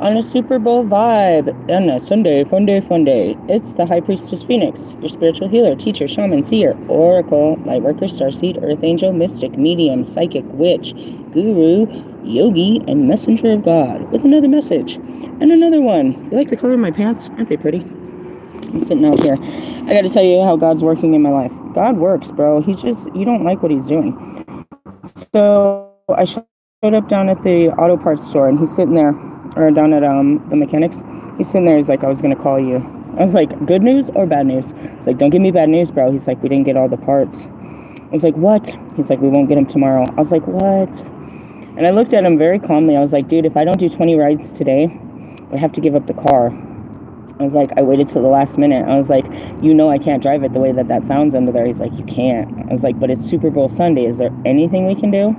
on a Super Bowl vibe on a Sunday, fun day, fun day. It's the High Priestess Phoenix, your spiritual healer, teacher, shaman, seer, oracle, lightworker, starseed, earth angel, mystic, medium, psychic, witch, guru, yogi, and messenger of God, with another message. And another one. You like the color of my pants? Aren't they pretty? I'm sitting out here. I gotta tell you how God's working in my life. God works, bro. You don't like what he's doing. So I showed up down at the auto parts store, and he's sitting there, or down at the mechanics. He's sitting there. He's like, I was gonna call you. I was like, good news or bad news? He's like, don't give me bad news, bro. He's like, we didn't get all the parts. I was like, what? He's like, we won't get them tomorrow. I was like, what? And I looked at him very calmly. I was like, dude, if I don't do 20 rides today, I have to give up the car. I was like, I waited till the last minute. I was like, I can't drive it the way that sounds under there. He's like, you can't. I was like, but it's Super Bowl Sunday. Is there anything we can do?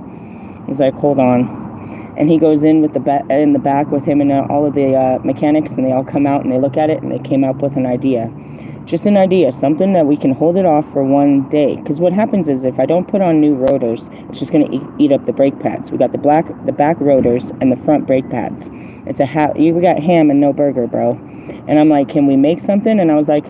He's like, hold on. And he goes in with in the back with him and all of the mechanics, and they all come out and they look at it, and they came up with an idea. Just an idea, something that we can hold it off for one day. Because what happens is, if I don't put on new rotors, it's just going to eat up the brake pads. We got the back rotors and the front brake pads. We got ham and no burger, bro. And I'm like, can we make something? And I was like,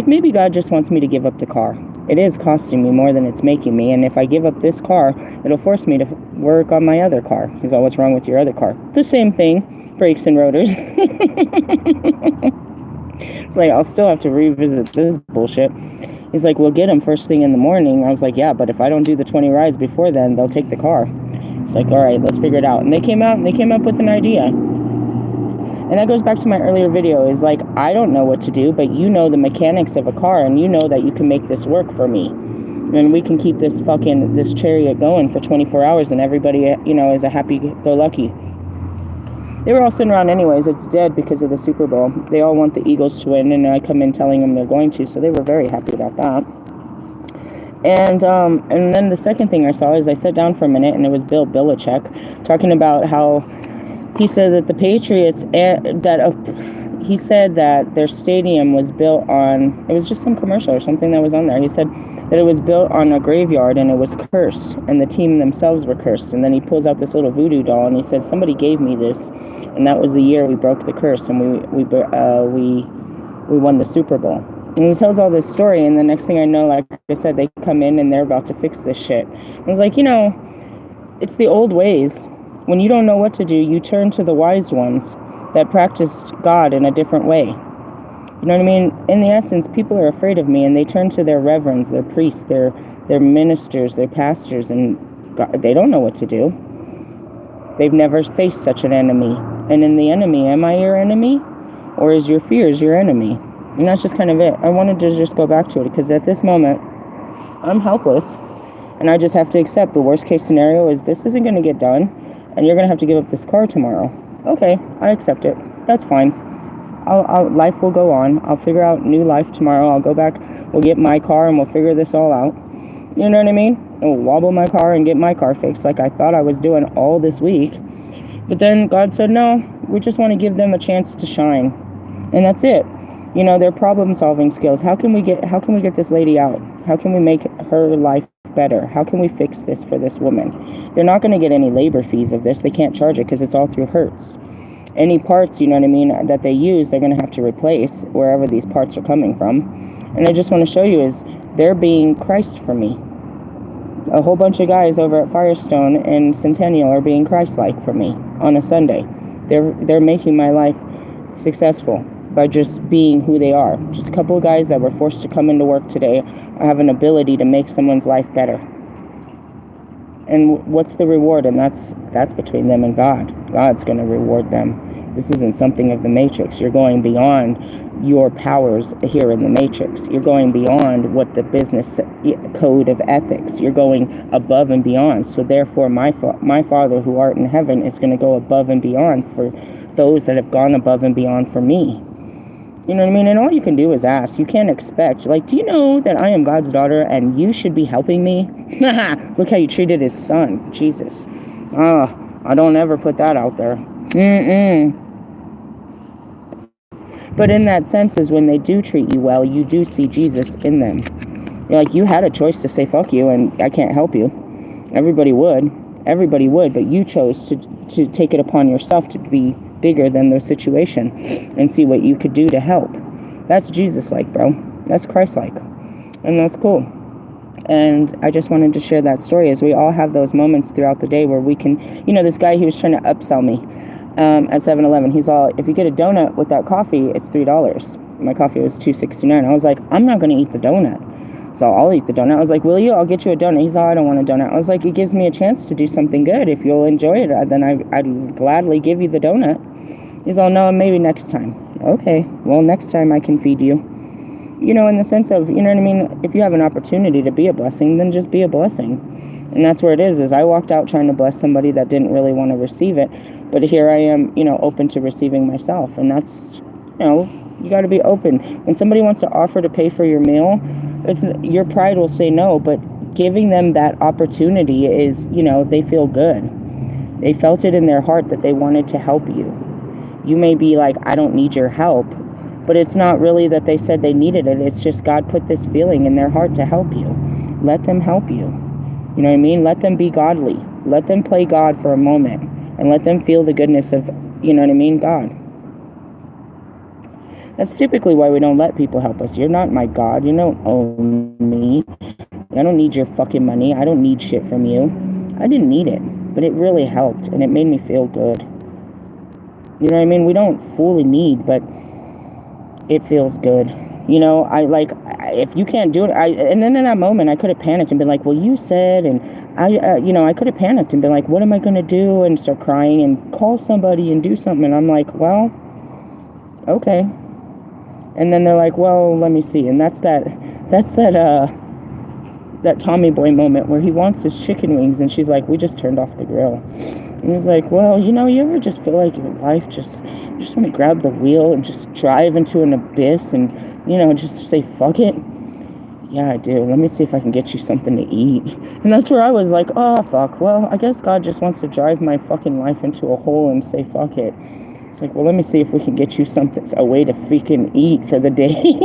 maybe God just wants me to give up the car. It is costing me more than it's making me. And if I give up this car, it'll force me to work on my other car. He's like, what's wrong with your other car? The same thing, brakes and rotors. It's like, I'll still have to revisit this bullshit. He's like, we'll get them first thing in the morning. I was like, yeah, but if I don't do the 20 rides before then, they'll take the car. It's like, all right, let's figure it out. And they came up with an idea. And that goes back to my earlier video, is like, I don't know what to do, but you know the mechanics of a car, and you know that you can make this work for me. And we can keep this chariot going for 24 hours, and everybody, is a happy-go-lucky. They were all sitting around anyways. It's dead because of the Super Bowl. They all want the Eagles to win, and I come in telling them they're going to, so they were very happy about that. And then the second thing I saw is I sat down for a minute, and it was Bill Belichick talking about how he said that the Patriots, he said that their stadium was built on, it was just some commercial or something that was on there. He said that it was built on a graveyard and it was cursed, and the team themselves were cursed. And then he pulls out this little voodoo doll, and he said, somebody gave me this, and that was the year we broke the curse, and we won the Super Bowl. And he tells all this story, and the next thing I know, like I said, they come in and they're about to fix this shit. I was like, it's the old ways. When you don't know what to do, you turn to the wise ones that practiced God in a different way. You know what I mean? In the essence, people are afraid of me, and they turn to their reverends, their priests, their ministers, their pastors, and God, they don't know what to do. They've never faced such an enemy. And in the enemy, am I your enemy? Or is your fears your enemy? And that's just kind of it. I wanted to just go back to it, because at this moment, I'm helpless. And I just have to accept the worst case scenario is this isn't going to get done, and you're going to have to give up this car tomorrow. Okay, I accept it. That's fine. Life will go on. I'll figure out new life tomorrow. I'll go back. We'll get my car, and we'll figure this all out. You know what I mean? And we'll wobble my car and get my car fixed like I thought I was doing all this week. But then God said, no, we just want to give them a chance to shine. And that's it. Their problem-solving skills. How can we get this lady out? How can we make her life better? How can we fix this for this woman? They're not going to get any labor fees of this. They can't charge it because it's all through Hertz. Any parts, that they use, they're going to have to replace wherever these parts are coming from. And I just want to show you is they're being Christ for me. A whole bunch of guys over at Firestone and Centennial are being Christ-like for me on a Sunday. They're making my life successful by just being who they are. Just a couple of guys that were forced to come into work today have an ability to make someone's life better. And what's the reward? And that's between them and God. God's going to reward them. This isn't something of the Matrix. You're going beyond your powers here in the Matrix. You're going beyond what the business code of ethics. You're going above and beyond. So therefore, my Father who art in heaven is going to go above and beyond for those that have gone above and beyond for me. You know what I mean? And all you can do is ask. You can't expect. Like, do you know that I am God's daughter and you should be helping me? Look how you treated his son. Jesus. I don't ever put that out there. But in that sense is when they do treat you well, you do see Jesus in them. You're like, you had a choice to say fuck you and I can't help you. Everybody would, but you chose to take it upon yourself to be bigger than the situation and see what you could do to help. That's Jesus-like, bro. That's Christ-like. And that's cool. And I just wanted to share that story, as we all have those moments throughout the day where we can, this guy, he was trying to upsell me at 7-Eleven. He's all, if you get a donut with that coffee, it's $3. My coffee was $2.69. I was like, I'm not going to eat the donut. So I'll eat the donut. I was like, will you? I'll get you a donut. He's all, I don't want a donut. I was like, it gives me a chance to do something good. If you'll enjoy it, then I'd gladly give you the donut. He's all, no, maybe next time. Okay, well, next time I can feed you. In the sense of, what I mean? If you have an opportunity to be a blessing, then just be a blessing. And that's where it is I walked out trying to bless somebody that didn't really want to receive it. But here I am, open to receiving myself. And that's, you got to be open. When somebody wants to offer to pay for your meal, your pride will say no, but giving them that opportunity is, they feel good. They felt it in their heart that they wanted to help you. You may be like, I don't need your help, but it's not really that they said they needed it. It's just God put this feeling in their heart to help you. Let them help you. You know what I mean? Let them be godly. Let them play God for a moment and let them feel the goodness of, God. That's typically why we don't let people help us. You're not my God. You don't own me. I don't need your fucking money. I don't need shit from you. I didn't need it, but it really helped, and it made me feel good. You know what I mean? We don't fully need, but it feels good. If you can't do it, and then in that moment, I could have panicked and been like, well, you said, and I could have panicked and been like, what am I going to do? And start crying and call somebody and do something. And I'm like, well, okay. And then they're like, well, let me see. And that's that Tommy Boy moment where he wants his chicken wings and she's like, we just turned off the grill. And he's like, well, you ever just feel like your life you just want to grab the wheel and just drive into an abyss and, just say, fuck it? Yeah, I do. Let me see if I can get you something to eat. And that's where I was like, oh, fuck. Well, I guess God just wants to drive my fucking life into a hole and say, fuck it. It's like, well, let me see if we can get you something, a way to freaking eat for the day.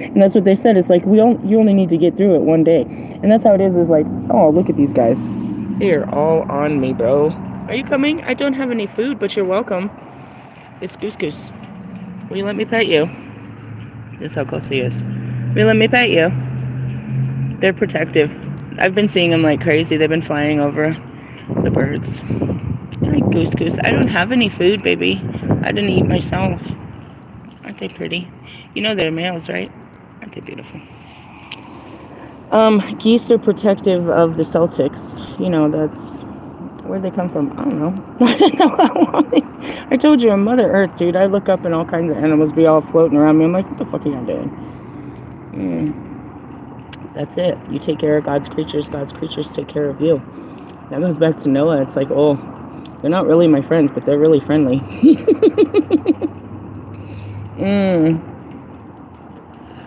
And that's what they said. It's like, you only need to get through it one day. And that's how it is like, oh, look at these guys. They're all on me, bro. Are you coming? I don't have any food, but you're welcome. It's Goose Goose. Will you let me pet you? This is how close he is. Will you let me pet you? They're protective. I've been seeing them like crazy. They've been flying over the birds. Hi, Goose Goose. I don't have any food, baby. I didn't eat myself. Aren't they pretty? They're males, right? Aren't they beautiful? Geese are protective of the Celtics. That's where'd they come from? I don't know. I don't know how long I told you, I'm Mother Earth, dude. I look up and all kinds of animals be all floating around me. I'm like, what the fuck are y'all doing? That's it. You take care of God's creatures take care of you. That goes back to Noah. It's like, oh, they're not really my friends, but they're really friendly.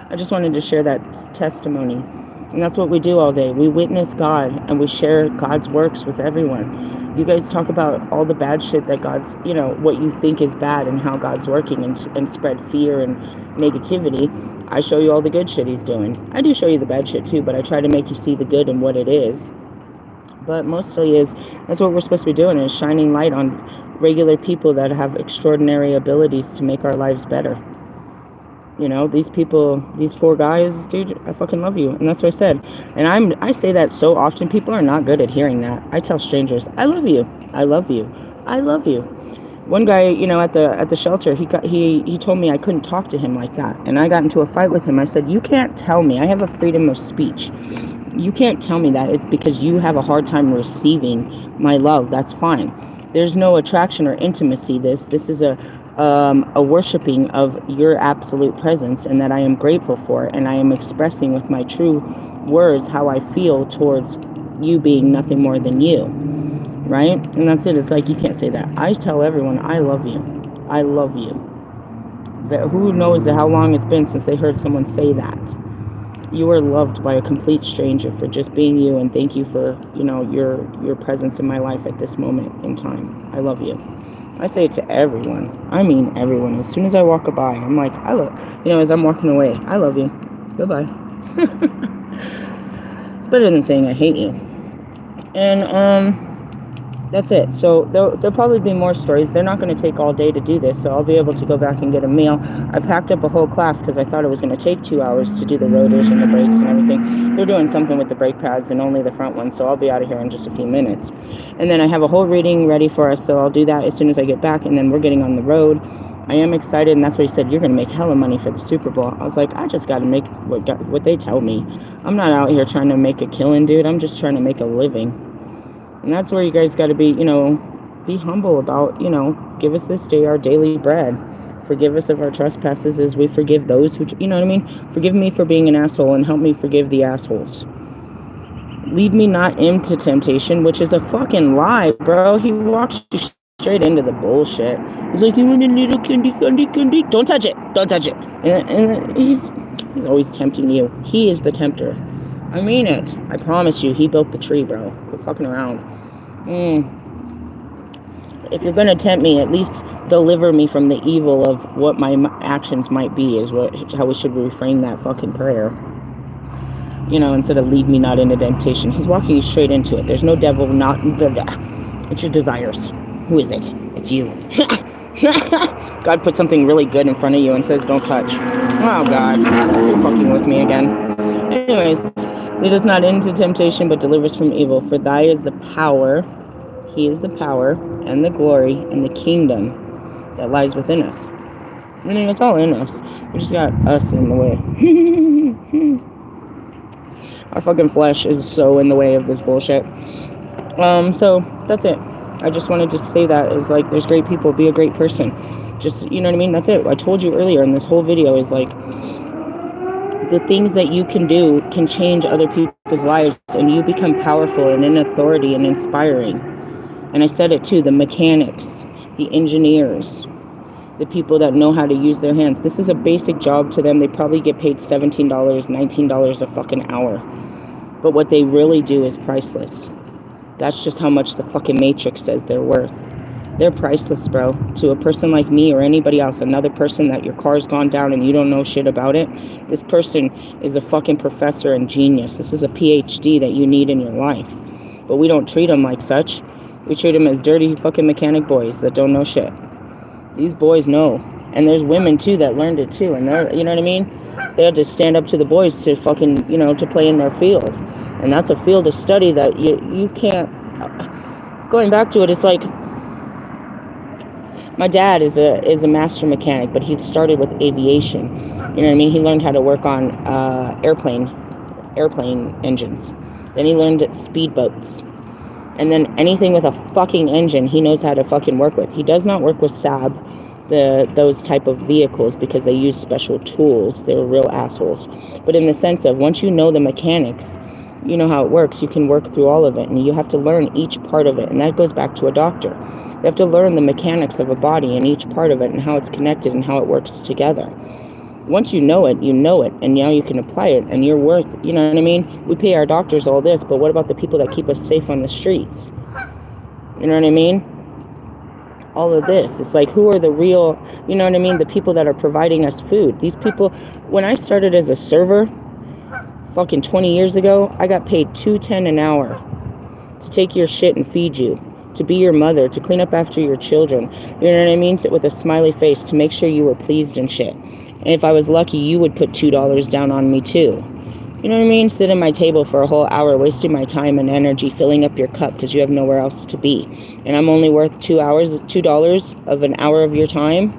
I just wanted to share that testimony. And that's what we do all day. We witness God and we share God's works with everyone. You guys talk about all the bad shit that God's, what you think is bad and how God's working and spread fear and negativity. I show you all the good shit he's doing. I do show you the bad shit too, but I try to make you see the good and what it is. But mostly that's what we're supposed to be doing, is shining light on regular people that have extraordinary abilities to make our lives better. These people, these 4 guys, dude, I fucking love you. And that's what I said. And I say that so often. People are not good at hearing that. I tell strangers, I love you. I love you. I love you. One guy, at the shelter, he told me I couldn't talk to him like that. And I got into a fight with him. I said, you can't tell me. I have a freedom of speech. You can't tell me that because you have a hard time receiving my love. That's fine. There's no attraction or intimacy. This is a worshiping of your absolute presence, and that I am grateful for, and I am expressing with my true words how I feel towards you being nothing more than you, right? And that's it. It's like, you can't say that. I tell everyone, I love you. I love you. That who knows how long it's been since they heard someone say that. You are loved by a complete stranger for just being you, and thank you for, your presence in my life at this moment in time. I love you. I say it to everyone. I mean everyone. As soon as I walk by, I'm like, I love, as I'm walking away, I love you. Goodbye. It's better than saying I hate you. And that's it. So there'll probably be more stories. They're not going to take all day to do this, so I'll be able to go back and get a meal. I packed up a whole class because I thought it was going to take 2 hours to do the rotors and the brakes and everything. They're doing something with the brake pads and only the front one, so I'll be out of here in just a few minutes. And then I have a whole reading ready for us, so I'll do that as soon as I get back, and then we're getting on the road. I am excited, and that's what he said, you're going to make hella money for the Super Bowl. I was like, I just got to make what they tell me. I'm not out here trying to make a killing, dude. I'm just trying to make a living. And that's where you guys got to be, be humble about, give us this day our daily bread. Forgive us of our trespasses as we forgive those who, you know what I mean? Forgive me for being an asshole and help me forgive the assholes. Lead me not into temptation, which is a fucking lie, bro. He walks you straight into the bullshit. He's like, you want a little candy. Don't touch it. And he's always tempting you. He is the tempter. I mean it. I promise you, he built the tree, bro. Quit fucking around. If you're gonna tempt me, at least deliver me from the evil of what my actions might be, is how we should reframe that fucking prayer. Instead of lead me not into temptation. He's walking you straight into it. There's no devil, it's your desires. Who is it? It's you. God put something really good in front of you and says, don't touch. Oh, God. You're fucking with me again. Anyways, lead us not into temptation, but deliver us from evil. For thy is the power, he is the power, and the glory, and the kingdom that lies within us. It's all in us. We just got us in the way. Our fucking flesh is so in the way of this bullshit. So, that's it. I just wanted to say that is like, there's great people, be a great person. Just, you know what I mean? That's it. I told you earlier in this whole video is like, the things that you can do can change other people's lives, and you become powerful and in authority and inspiring. And I said it too, the mechanics, the engineers, the people that know how to use their hands. This is a basic job to them. They probably get paid $17, $19 a fucking hour. But what they really do is priceless. That's just how much the fucking Matrix says they're worth. They're priceless, bro. To a person like me or anybody else, another person that your car's gone down and you don't know shit about it, this person is a fucking professor and genius. This is a PhD that you need in your life. But we don't treat them like such. We treat them as dirty fucking mechanic boys that don't know shit. These boys know. And there's women, too, that learned it, too. And they're, you know what I mean? They had to stand up to the boys to fucking, to play in their field. And that's a field of study that you can't... Going back to it, it's like... My dad is a master mechanic, but he started with aviation. You know what I mean? He learned how to work on airplane engines. Then he learned speedboats. And then anything with a fucking engine, he knows how to fucking work with. He does not work with Saab, those type of vehicles, because they use special tools. They're real assholes. But in the sense of, once you know the mechanics, you know how it works, you can work through all of it. And you have to learn each part of it. And that goes back to a doctor. You have to learn the mechanics of a body and each part of it and how it's connected and how it works together. Once you know it, and now you can apply it, and you're worth, you know what I mean? We pay our doctors all this, but what about the people that keep us safe on the streets? You know what I mean? All of this. It's like, who are the real, you know what I mean? The people that are providing us food. These people, when I started as a server, fucking 20 years ago, I got paid $2.10 an hour to take your shit and feed you, to be your mother, to clean up after your children. You know what I mean? With a smiley face, to make sure you were pleased and shit. And if I was lucky, you would put $2 down on me too. You know what I mean? Sit at my table for a whole hour, wasting my time and energy, filling up your cup because you have nowhere else to be. And I'm only worth $2 of an hour of your time.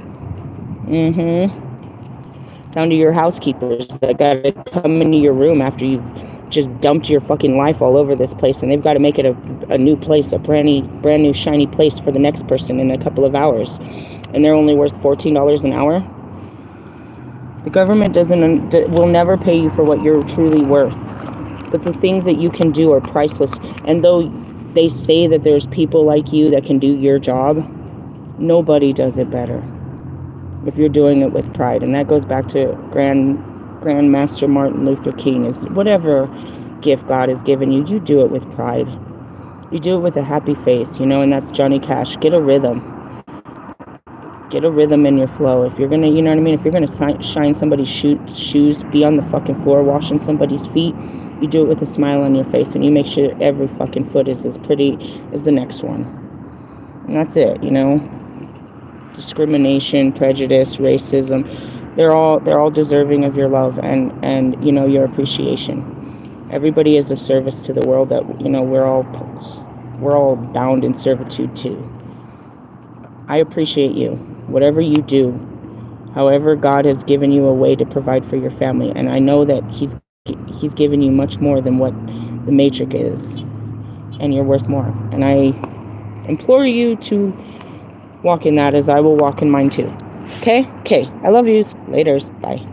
Down to your housekeepers that got to come into your room after you've just dumped your fucking life all over this place, and they've got to make it a new place, a brand new shiny place for the next person in a couple of hours. And they're only worth $14 an hour. The government will never pay you for what you're truly worth. But the things that you can do are priceless. And though they say that there's people like you that can do your job, nobody does it better if you're doing it with pride. And that goes back to Grandmaster Martin Luther King, is whatever gift God has given you, you do it with pride. You do it with a happy face, and that's Johnny Cash. Get a rhythm. Get a rhythm in your flow. If you're gonna, you know what I mean? If you're gonna shine somebody's shoes, be on the fucking floor washing somebody's feet, you do it with a smile on your face, and you make sure every fucking foot is as pretty as the next one. And that's it, you know. Discrimination, prejudice, racism, they're all deserving of your love and you know, your appreciation. Everybody is a service to the world that, you know, we're all bound in servitude to. I appreciate you. Whatever you do, however, God has given you a way to provide for your family, and I know that He's given you much more than what the matrix is, and you're worth more. And I implore you to walk in that as I will walk in mine too. Okay? Okay. I love yous. Laters. Bye.